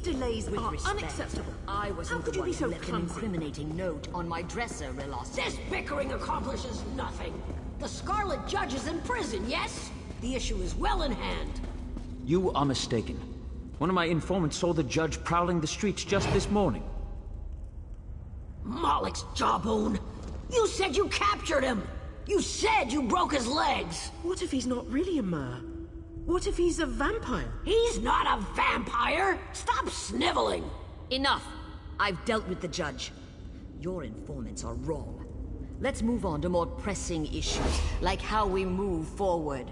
delays With are respect, unacceptable. I wasn't How could the you one be so who left an clumsy? incriminating note on my dresser last This bickering accomplishes nothing. The Scarlet Judge is in prison, yes? The issue is well in hand. You are mistaken. One of my informants saw the judge prowling the streets just this morning. Moloch's jawbone! You said you captured him! You said you broke his legs! What if he's not really a mer? What if he's a vampire? He's not a vampire! Stop sniveling! Enough! I've dealt with the judge. Your informants are wrong. Let's move on to more pressing issues, like how we move forward.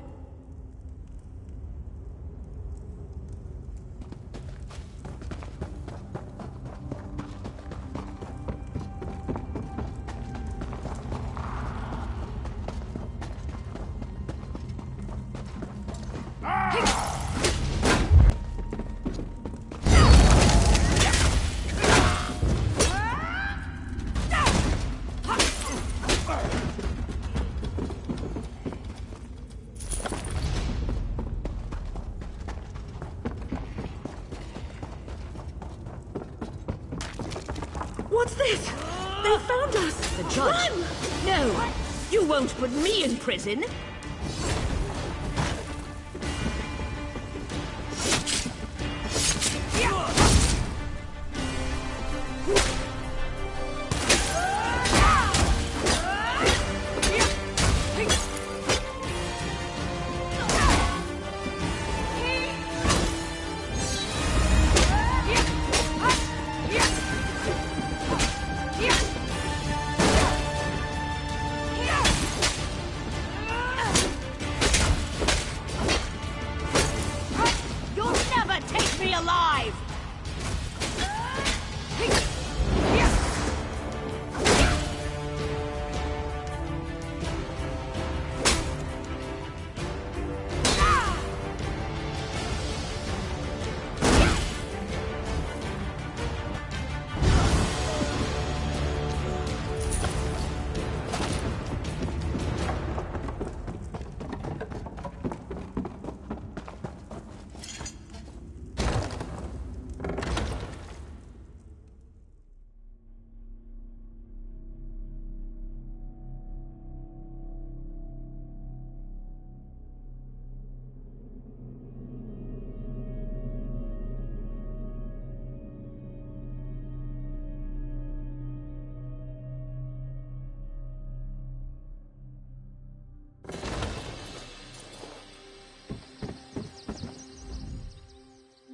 What's this? They found us! The judge? Run! No! You won't put me in prison! You'll never take me alive!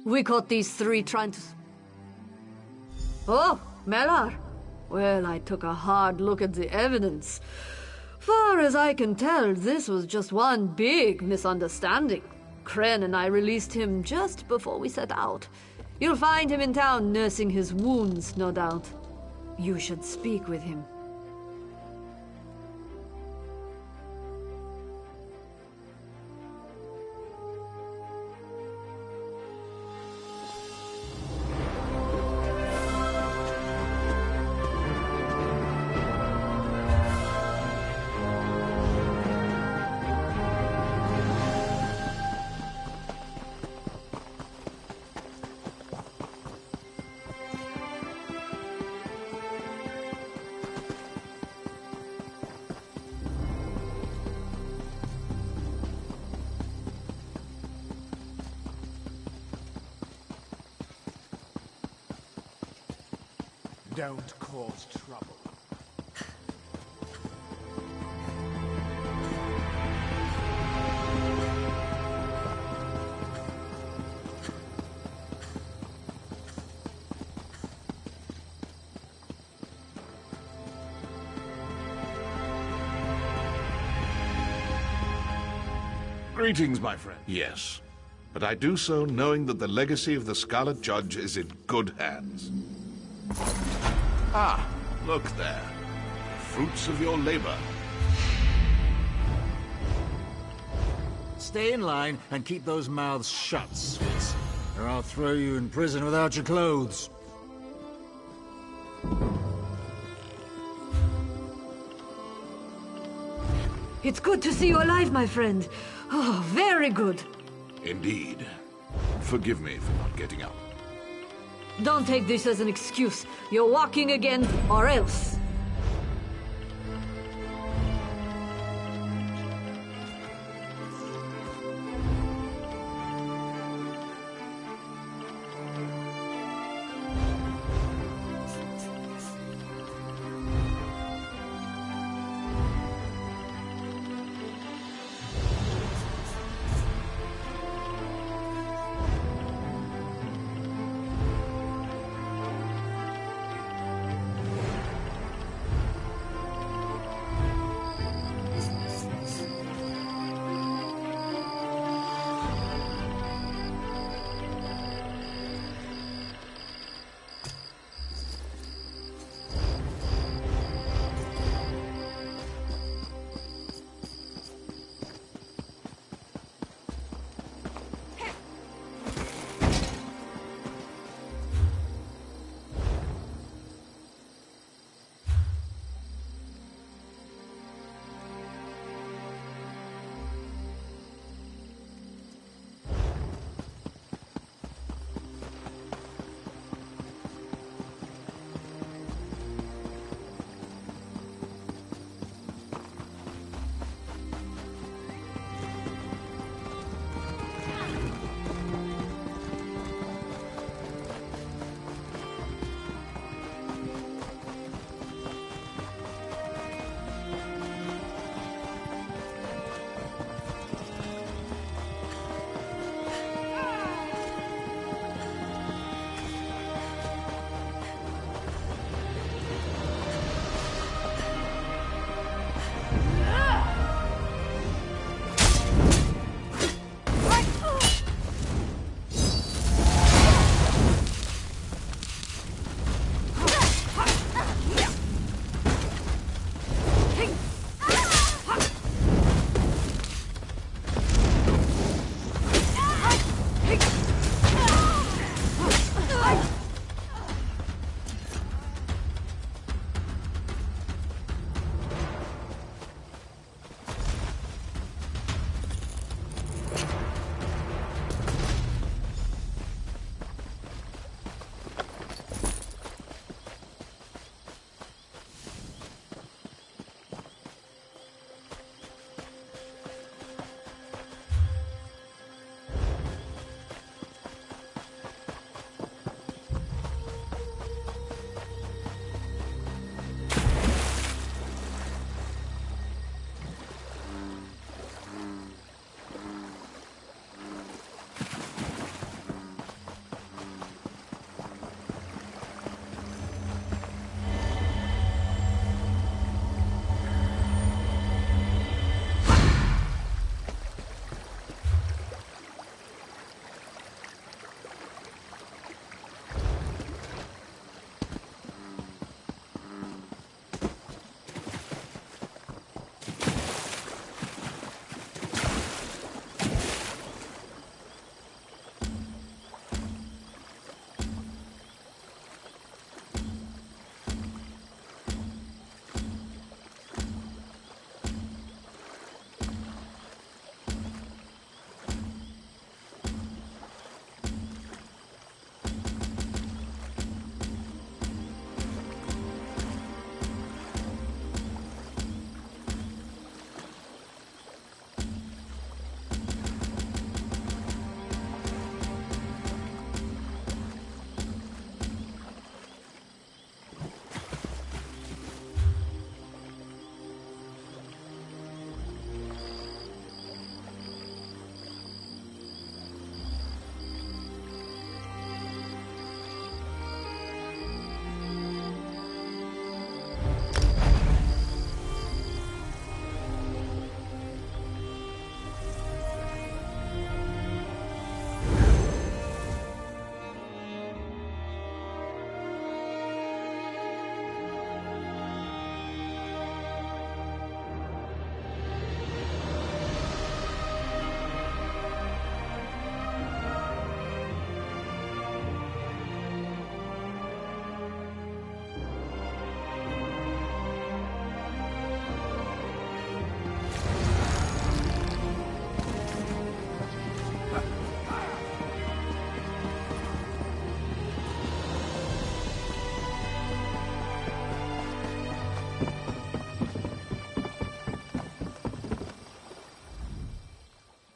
We caught these three trying to... Oh, Melar. Well, I took a hard look at the evidence. Far as I can tell, this was just one big misunderstanding. Kren and I released him just before we set out. You'll find him in town nursing his wounds, no doubt. You should speak with him. Don't cause trouble. Greetings, my friend. Yes, but I do so knowing that the legacy of the Scarlet Judge is in good hands. Ah, look there. Fruits of your labor. Stay in line and keep those mouths shut, Spitz, or I'll throw you in prison without your clothes. It's good to see you alive, my friend. Oh, very good. Indeed. Forgive me for not getting up. Don't take this as an excuse. You're walking again, or else.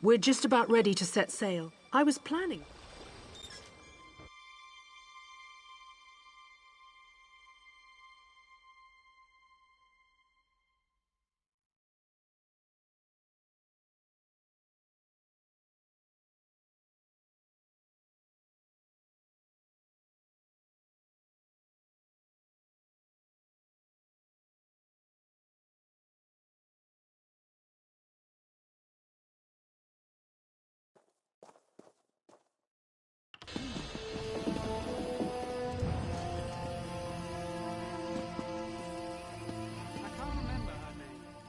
We're just about ready to set sail. I was planning.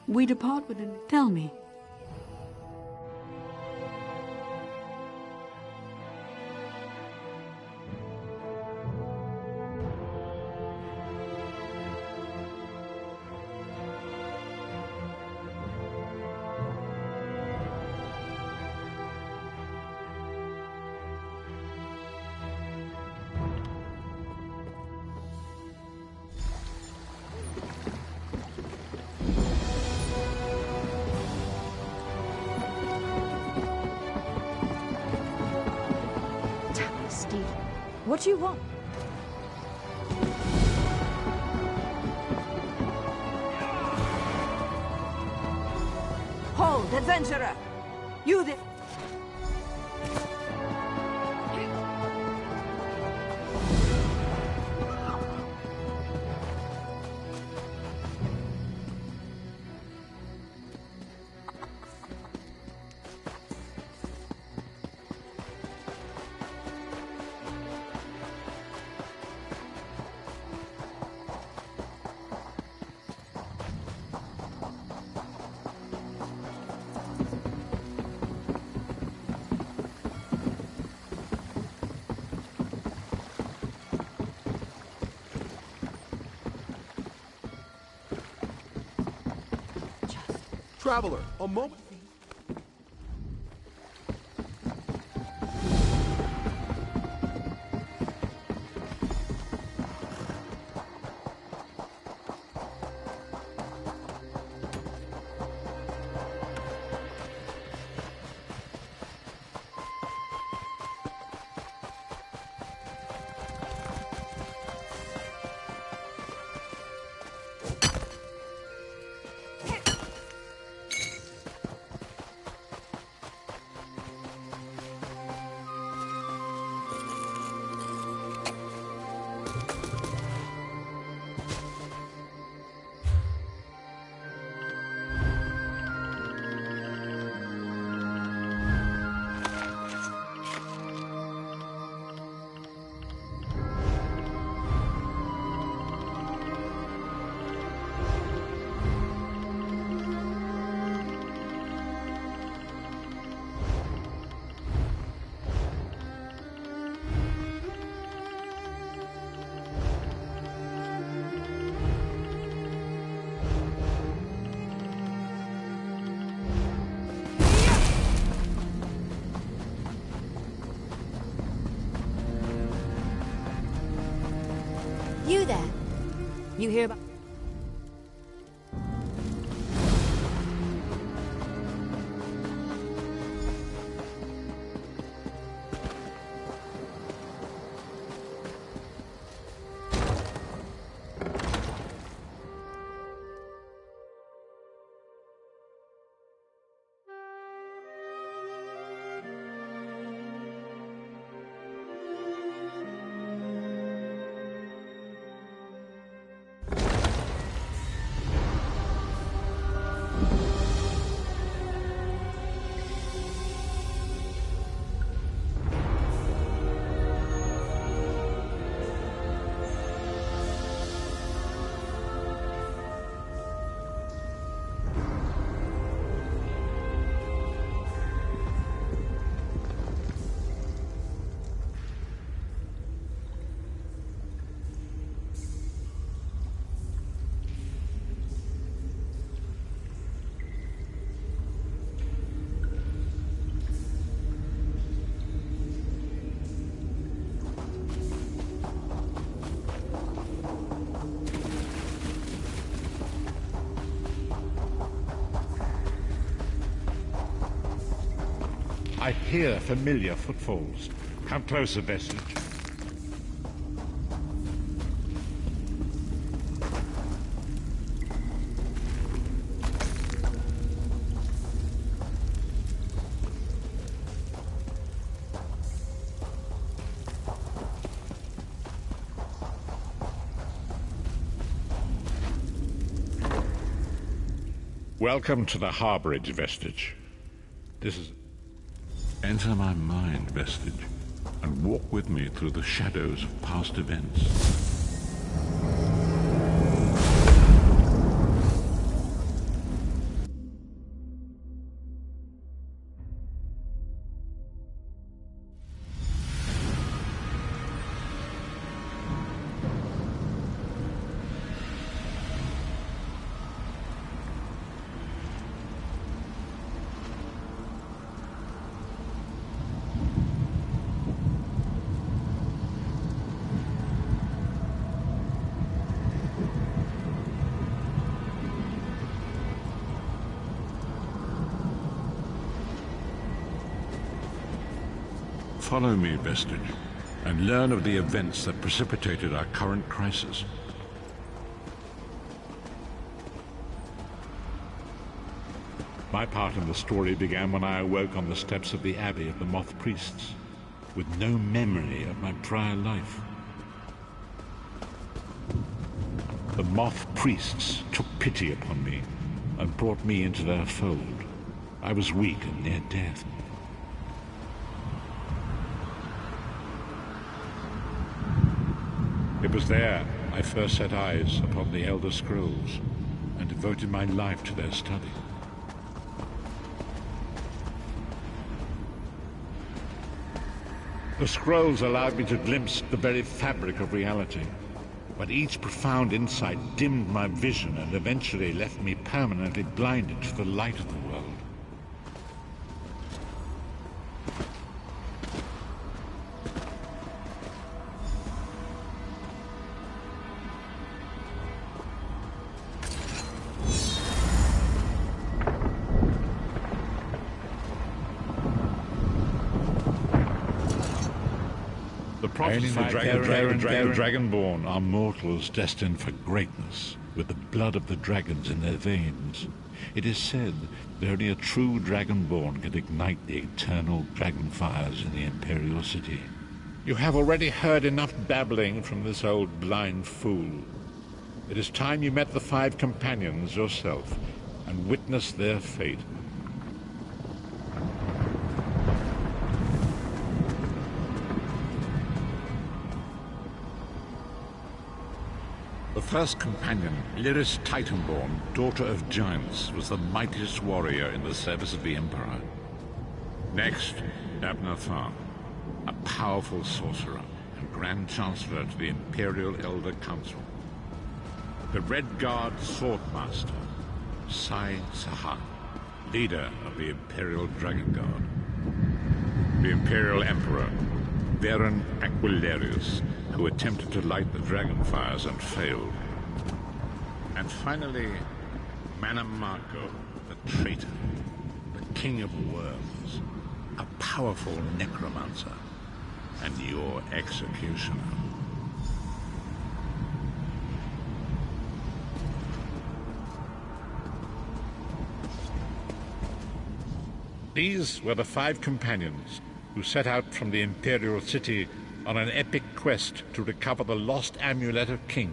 We depart with an... Tell me. What do you want? Hold, adventurer! You the... Traveler, a moment. You there? You hear about... I hear familiar footfalls. Come closer, Vestige. Welcome to the Harborage, Vestige. This is... Enter my mind, Vestige, and walk with me through the shadows of past events. Follow me, Vestige, and learn of the events that precipitated our current crisis. My part in the story began when I awoke on the steps of the Abbey of the Moth Priests, with no memory of my prior life. The Moth Priests took pity upon me and brought me into their fold. I was weak and near death. It was there I first set eyes upon the Elder Scrolls and devoted my life to their study. The scrolls allowed me to glimpse the very fabric of reality, but each profound insight dimmed my vision and eventually left me permanently blinded to the light of the world. Only the Dragonborn are mortals destined for greatness, with the blood of the dragons in their veins. It is said that only a true Dragonborn can ignite the eternal dragon fires in the Imperial City. You have already heard enough babbling from this old blind fool. It is time you met the 5 companions yourself and witnessed their fate. The first companion, Lyris Titanborn, daughter of giants, was the mightiest warrior in the service of the Emperor. Next, Abner Tharn, a powerful sorcerer and Grand Chancellor to the Imperial Elder Council. The Red Guard Swordmaster, Sai Sahan, leader of the Imperial Dragon Guard. The Imperial Emperor, Varen Aquilarius, who attempted to light the dragon fires and failed. And finally, Manamarco, the traitor, the king of worms, a powerful necromancer, and your executioner. These were the 5 companions who set out from the Imperial City on an epic quest to recover the lost Amulet of Kings.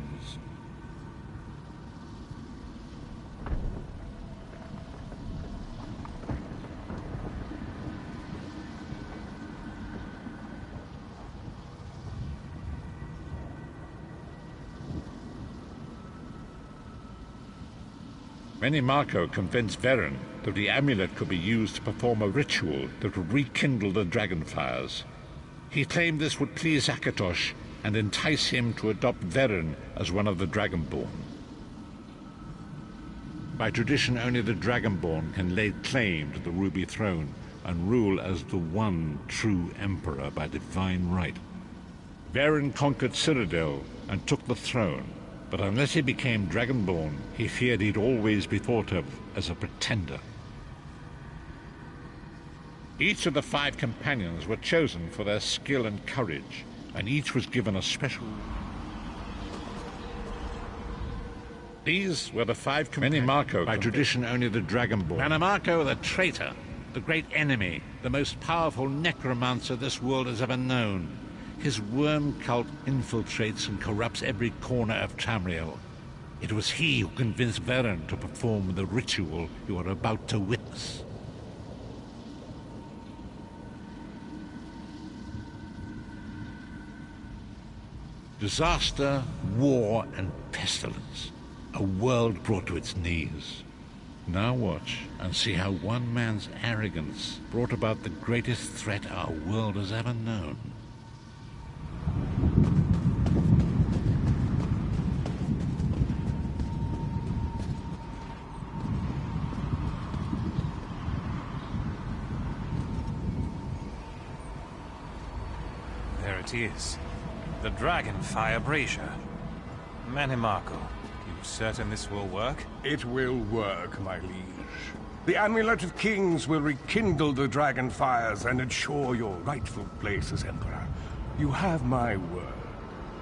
Menimarco convinced Varen that the amulet could be used to perform a ritual that would rekindle the dragon fires. He claimed this would please Akatosh and entice him to adopt Varen as one of the Dragonborn. By tradition, only the Dragonborn can lay claim to the Ruby Throne and rule as the one true Emperor by divine right. Varen conquered Cyrodiil and took the throne, but unless he became Dragonborn, he feared he'd always be thought of as a pretender. Each of the 5 companions were chosen for their skill and courage, and each was given a special... These were the 5 companions. Manimarco, by tradition only the Dragonborn. Manimarco, the traitor, the great enemy, the most powerful necromancer this world has ever known. His worm cult infiltrates and corrupts every corner of Tamriel. It was he who convinced Varen to perform the ritual you are about to witness. Disaster, war, and pestilence. A world brought to its knees. Now watch and see how one man's arrogance brought about the greatest threat our world has ever known. There it is. The Dragonfire Brazier. Manimarco, you certain this will work? It will work, my liege. The Amulet of Kings will rekindle the dragon fires and ensure your rightful place as Emperor. You have my word.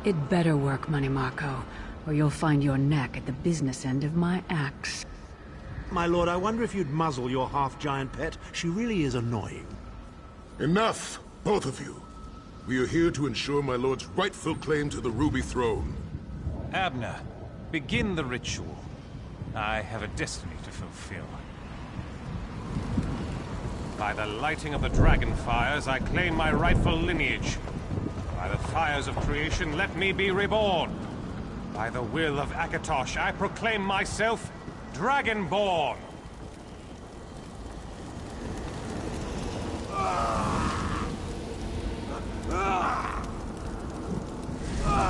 It better work, Manimarco, or you'll find your neck at the business end of my axe. My lord, I wonder if you'd muzzle your half-giant pet. She really is annoying. Enough, both of you. We are here to ensure my lord's rightful claim to the Ruby Throne. Abner, begin the ritual. I have a destiny to fulfill. By the lighting of the dragon fires, I claim my rightful lineage. By the fires of creation, let me be reborn. By the will of Akatosh, I proclaim myself Dragonborn.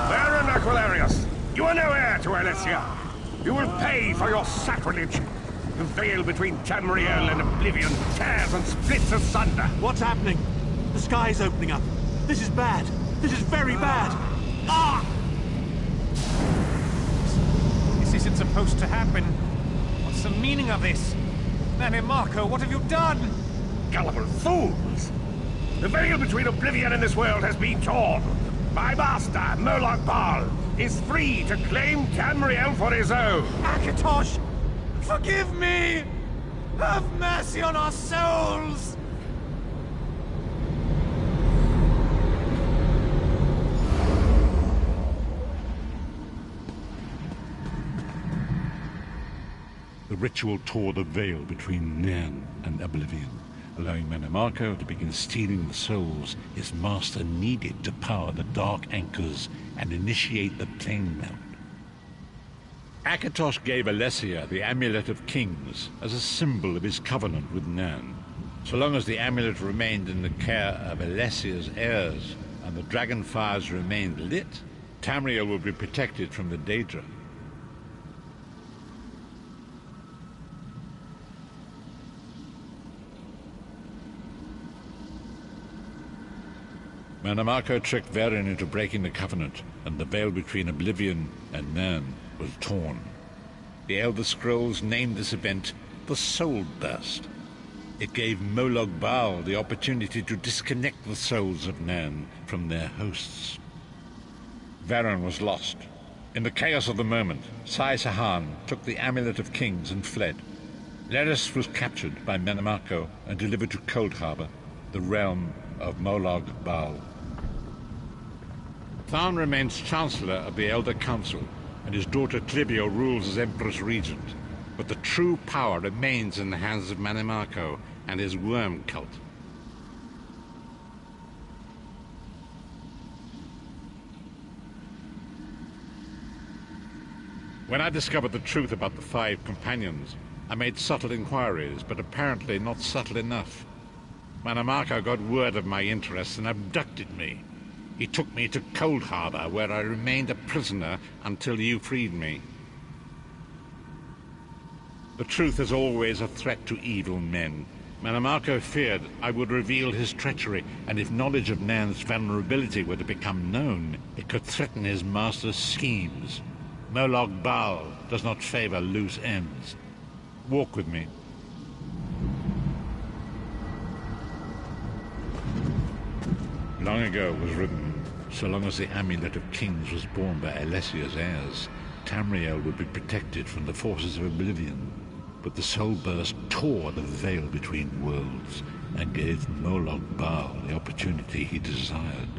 Baron Aquilarius, you are no heir to Alesia. You will pay for your sacrilege. The veil between Tamriel and Oblivion tears and splits asunder. What's happening? The sky's opening up. This is bad. This is very bad. Ah! This isn't supposed to happen. What's the meaning of this? Manimarco, what have you done? Gullible fools! The veil between Oblivion and this world has been torn. My master, Moloch Baal, is free to claim Tamriel for his own. Akatosh, forgive me! Have mercy on our souls! The ritual tore the veil between Nairn and Oblivion, allowing Manimarco to begin stealing the souls his master needed to power the Dark Anchors and initiate the plane melt. Akatosh gave Alesia the Amulet of Kings as a symbol of his covenant with Nairn. So long as the amulet remained in the care of Alessia's heirs and the dragon fires remained lit, Tamriel would be protected from the Daedra. Manimarco tricked Varen into breaking the covenant, and the veil between Oblivion and Nairn was torn. The Elder Scrolls named this event the Soul Burst. It gave Moloch Baal the opportunity to disconnect the souls of Nairn from their hosts. Varen was lost. In the chaos of the moment, Sai Sahan took the Amulet of Kings and fled. Leris was captured by Manimarco and delivered to Cold Harbor, the realm of Moloch Baal. Tharn remains Chancellor of the Elder Council, and his daughter Clibio rules as Empress Regent. But the true power remains in the hands of Manimarco and his worm cult. When I discovered the truth about the 5 companions, I made subtle inquiries, but apparently not subtle enough. Manimarco got word of my interests and abducted me. He took me to Cold Harbor, where I remained a prisoner until you freed me. The truth is always a threat to evil men. Manimarco feared I would reveal his treachery, and if knowledge of Nairn's vulnerability were to become known, it could threaten his master's schemes. Moloch Baal does not favor loose ends. Walk with me. Long ago it was written, so long as the Amulet of Kings was borne by Alessia's heirs, Tamriel would be protected from the forces of oblivion. But the soul burst tore the veil between worlds and gave Moloch Baal the opportunity he desired.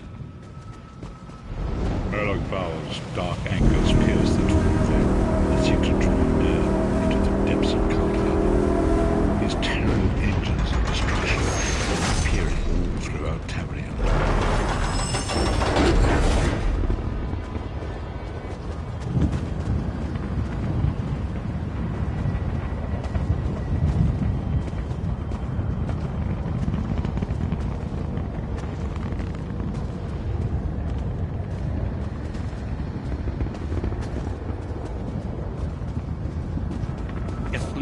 Moloch Baal's dark anchors pierce the torn veil and seek to draw near into the depths of Kaldheim. His terrible engines of destruction are appearing all throughout Tamriel.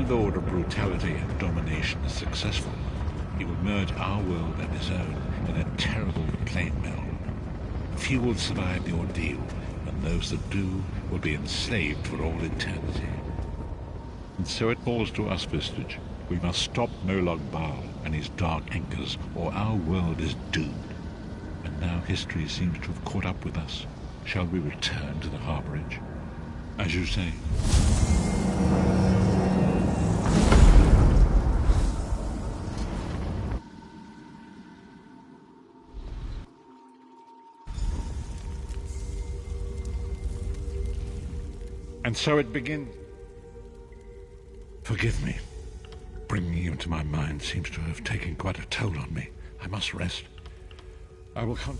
Lord of brutality and domination is successful, he will merge our world and his own in a terrible plain meld. Few will survive the ordeal, and those that do will be enslaved for all eternity. And so it falls to us, Vistage. We must stop Moloch Baal and his dark anchors, or our world is doomed. And now history seems to have caught up with us. Shall we return to the harborage? As you say. And so it begins. Forgive me. Bringing you into my mind seems to have taken quite a toll on me. I must rest. I will come.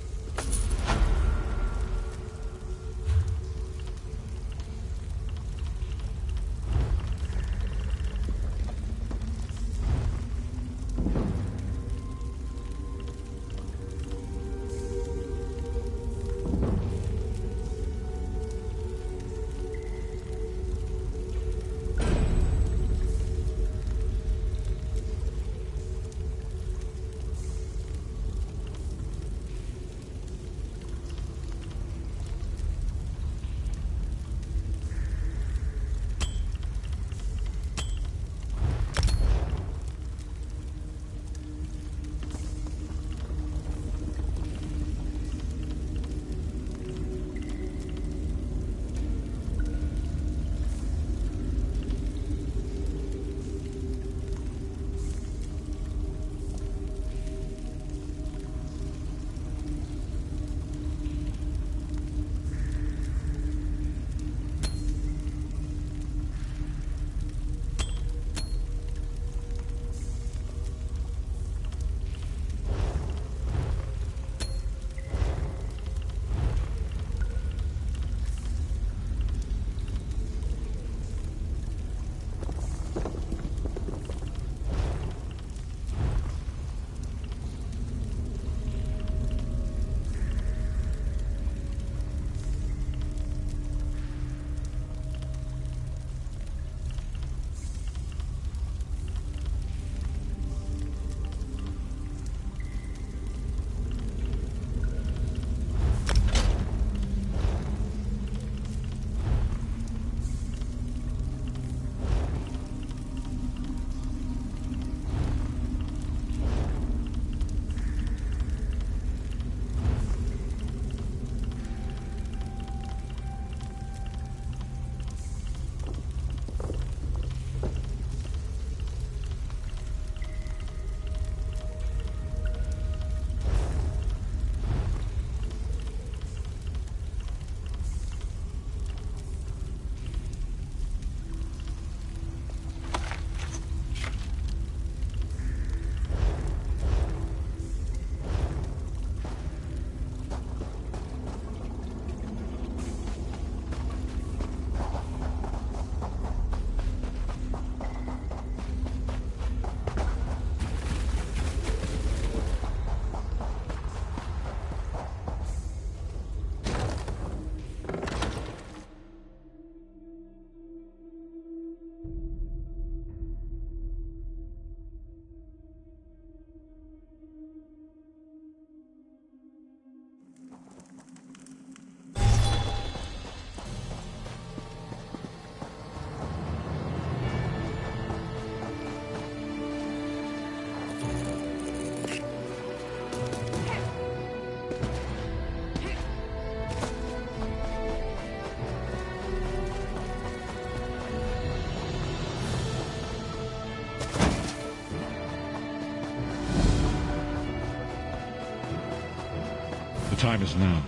time is now.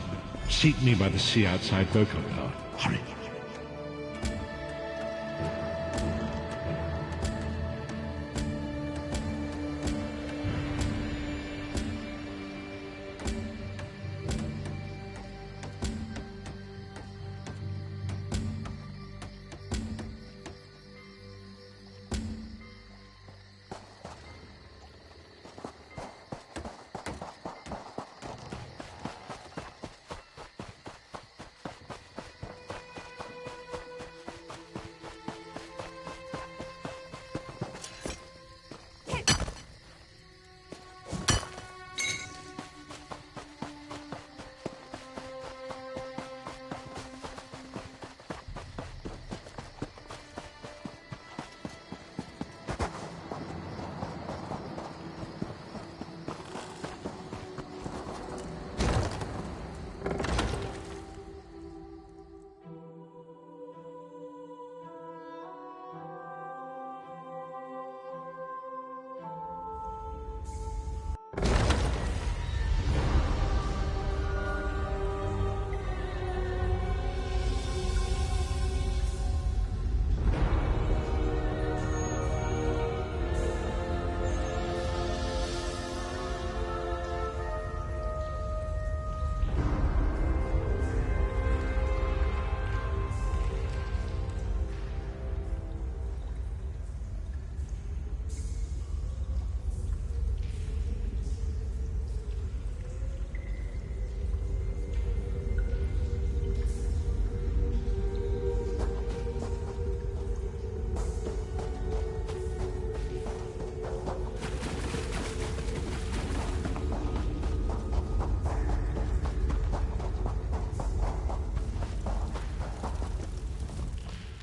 Seek me by the sea outside Vocal Tower. Hurry.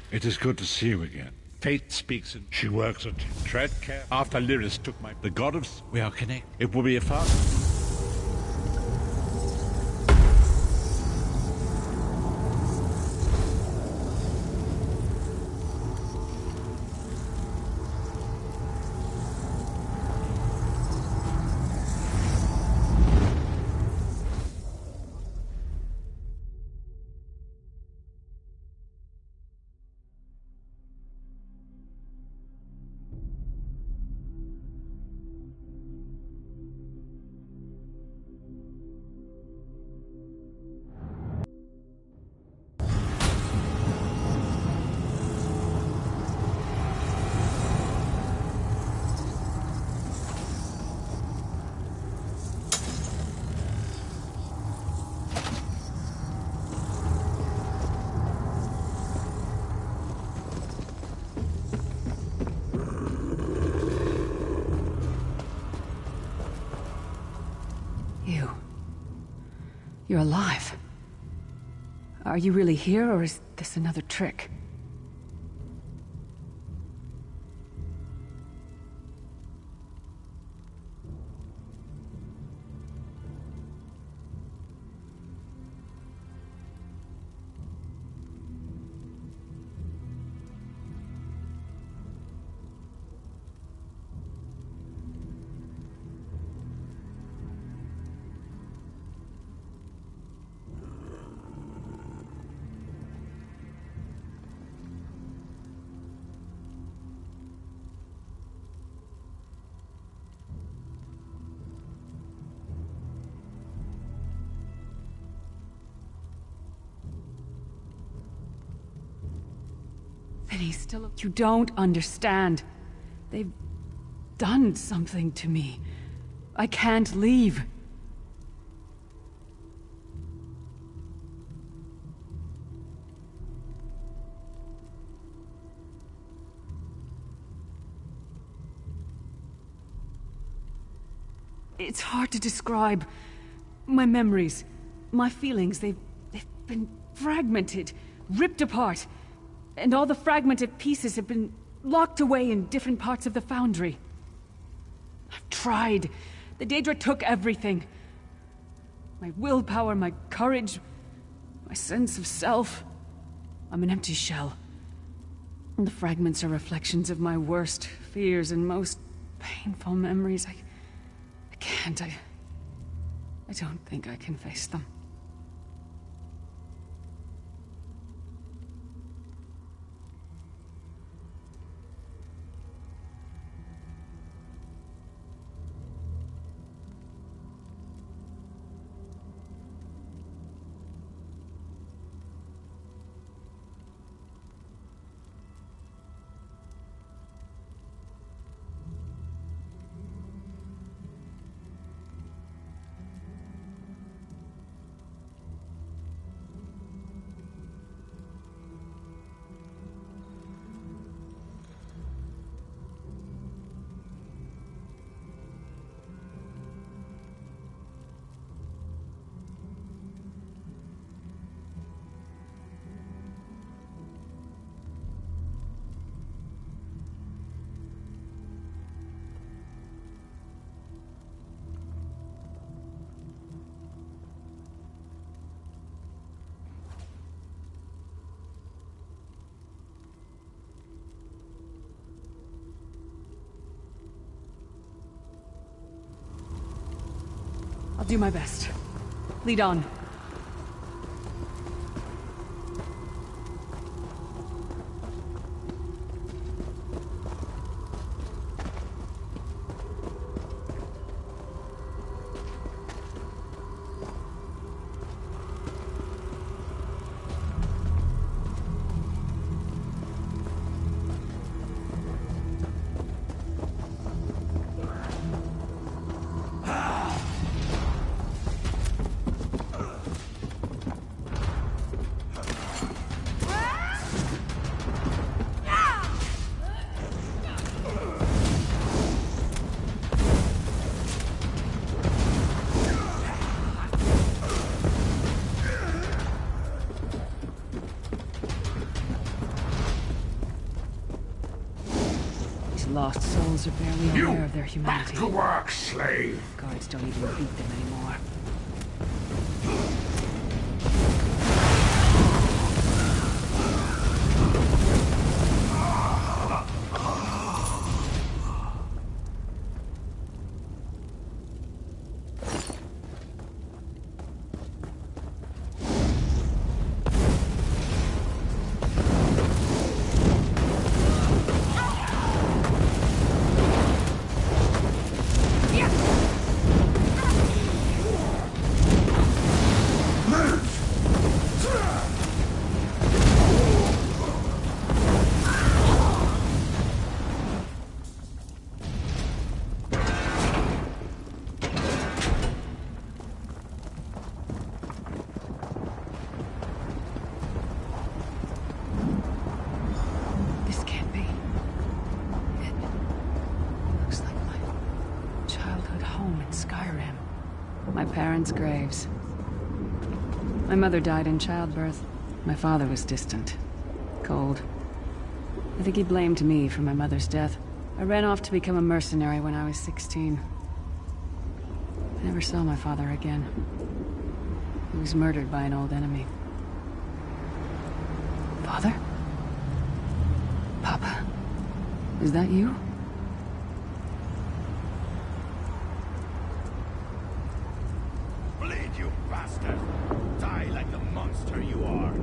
It is good to see you again. Fate speaks and she works at tread care. After Lyris took my... The goddess, we are connected. It will be a fast... You're alive. Are you really here, or is this another trick? And he's still... You don't understand. They've done something to me. I can't leave. It's hard to describe. My memories, my feelings, they've been fragmented, ripped apart. And all the fragmented pieces have been locked away in different parts of the Foundry. I've tried. The Daedra took everything. My willpower, my courage, my sense of self. I'm an empty shell. And the fragments are reflections of my worst fears and most painful memories. I can't. I don't think I can face them. I'll do my best. Lead on. Lost souls are barely aware of their humanity. Back to work, slave! Guards don't even beat them anymore. Parents' graves. My mother died in childbirth. My father was distant. Cold. I think he blamed me for my mother's death. I ran off to become a mercenary when I was 16. I never saw my father again. He was murdered by an old enemy. Father? Papa? Is that you? You bastard! Die like the monster you are!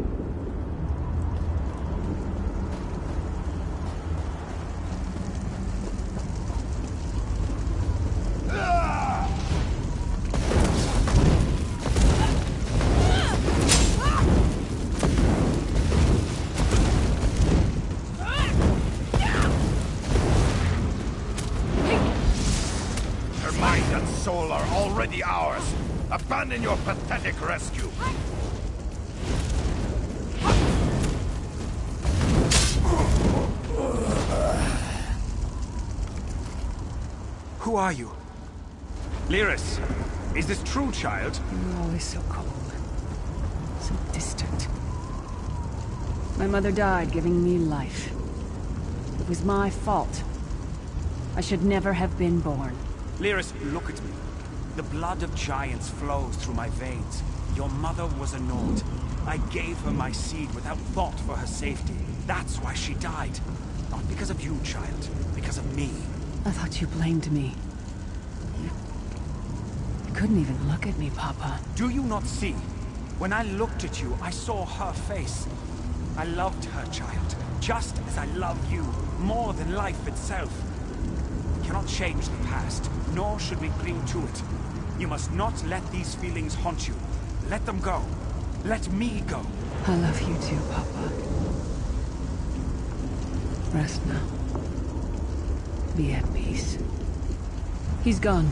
Her mind and soul are already ours! Abandon your pathetic rescue! Who are you? Lyris, is this true, child? You were always so cold. So distant. My mother died giving me life. It was my fault. I should never have been born. Lyris, look at me. The blood of giants flows through my veins. Your mother was a Nord. I gave her my seed without thought for her safety. That's why she died. Not because of you, child. Because of me. I thought you blamed me. You couldn't even look at me, Papa. Do you not see? When I looked at you, I saw her face. I loved her, child, just as I love you, more than life itself. We cannot change the past, nor should we cling to it. You must not let these feelings haunt you. Let them go. Let me go. I love you too, Papa. Rest now. Be at peace. He's gone.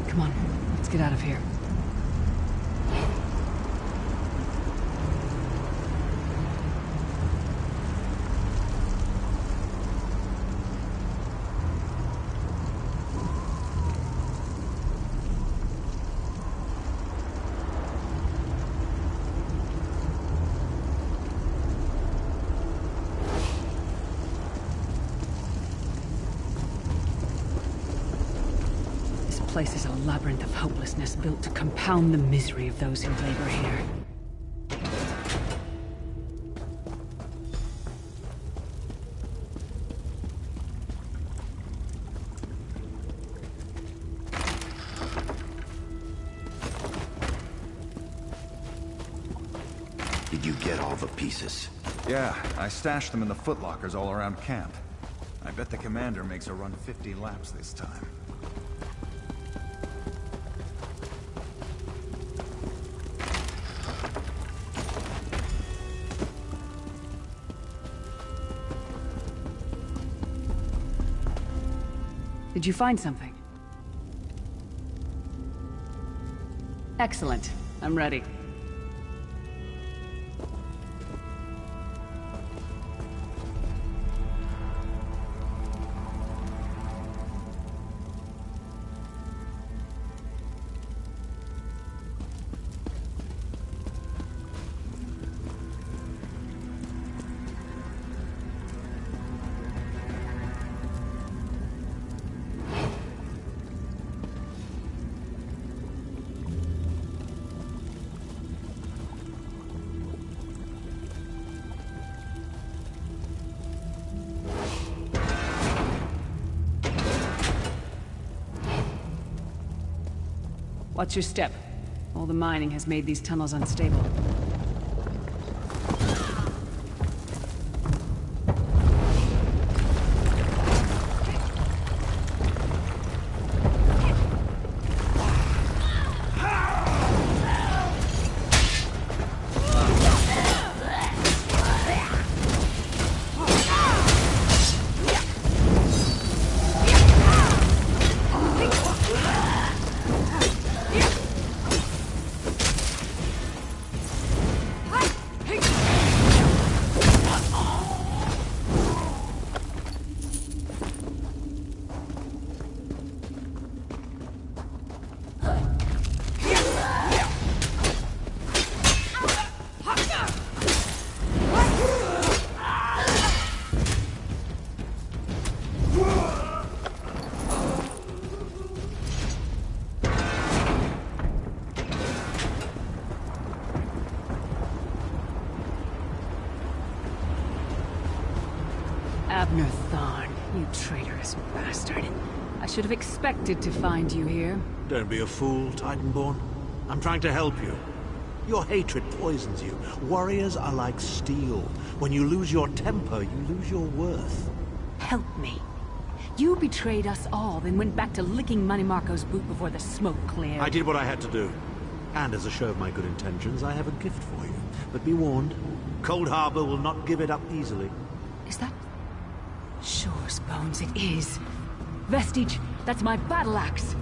Come on, let's get out of here. This place is a labyrinth of hopelessness built to compound the misery of those who labor here. Did you get all the pieces? Yeah, I stashed them in the footlockers all around camp. I bet the commander makes her run 50 laps this time. Did you find something? Excellent. I'm ready. Watch your step. All the mining has made these tunnels unstable. Abner Thorn, you traitorous bastard. I should have expected to find you here. Don't be a fool, Titanborn. I'm trying to help you. Your hatred poisons you. Warriors are like steel. When you lose your temper, you lose your worth. Help me. You betrayed us all, then went back to licking Manny Marco's boot before the smoke cleared. I did what I had to do. And as a show of my good intentions, I have a gift for you. But be warned, Cold Harbor will not give it up easily. Is that... Sure as bones it is. Vestige, that's my battle axe.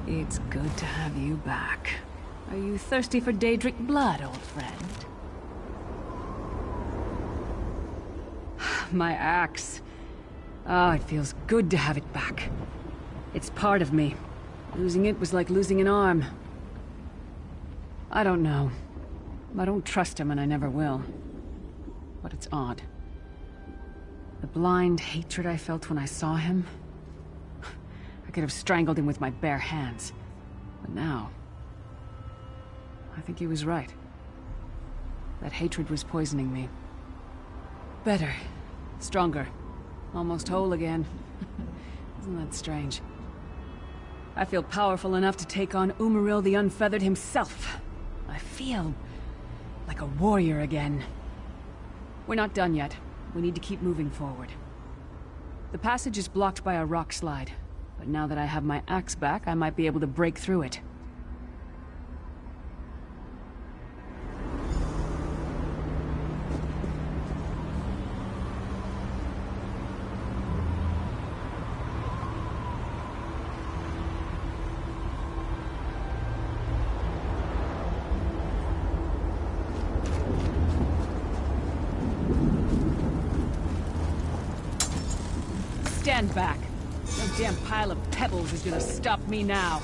It's good to have you back. Are you thirsty for Daedric blood, old friend? My axe. Ah, it feels good to have it back. It's part of me. Losing it was like losing an arm. I don't know. I don't trust him and I never will. But it's odd. The blind hatred I felt when I saw him... I could have strangled him with my bare hands. But now... I think he was right. That hatred was poisoning me. Better. Stronger. Almost whole again. Isn't that strange? I feel powerful enough to take on Umaril the Unfeathered himself. I feel... like a warrior again. We're not done yet. We need to keep moving forward. The passage is blocked by a rock slide, but now that I have my axe back, I might be able to break through it. Stand back. No damn pile of pebbles is gonna stop me now.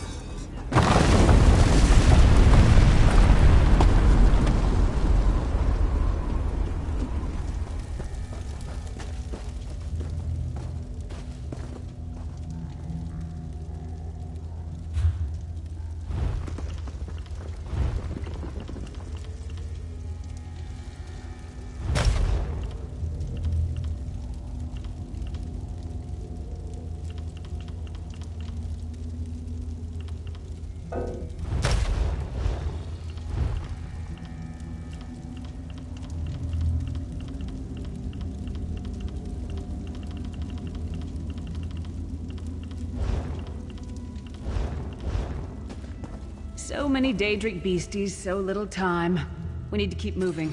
So many Daedric beasties, so little time. We need to keep moving.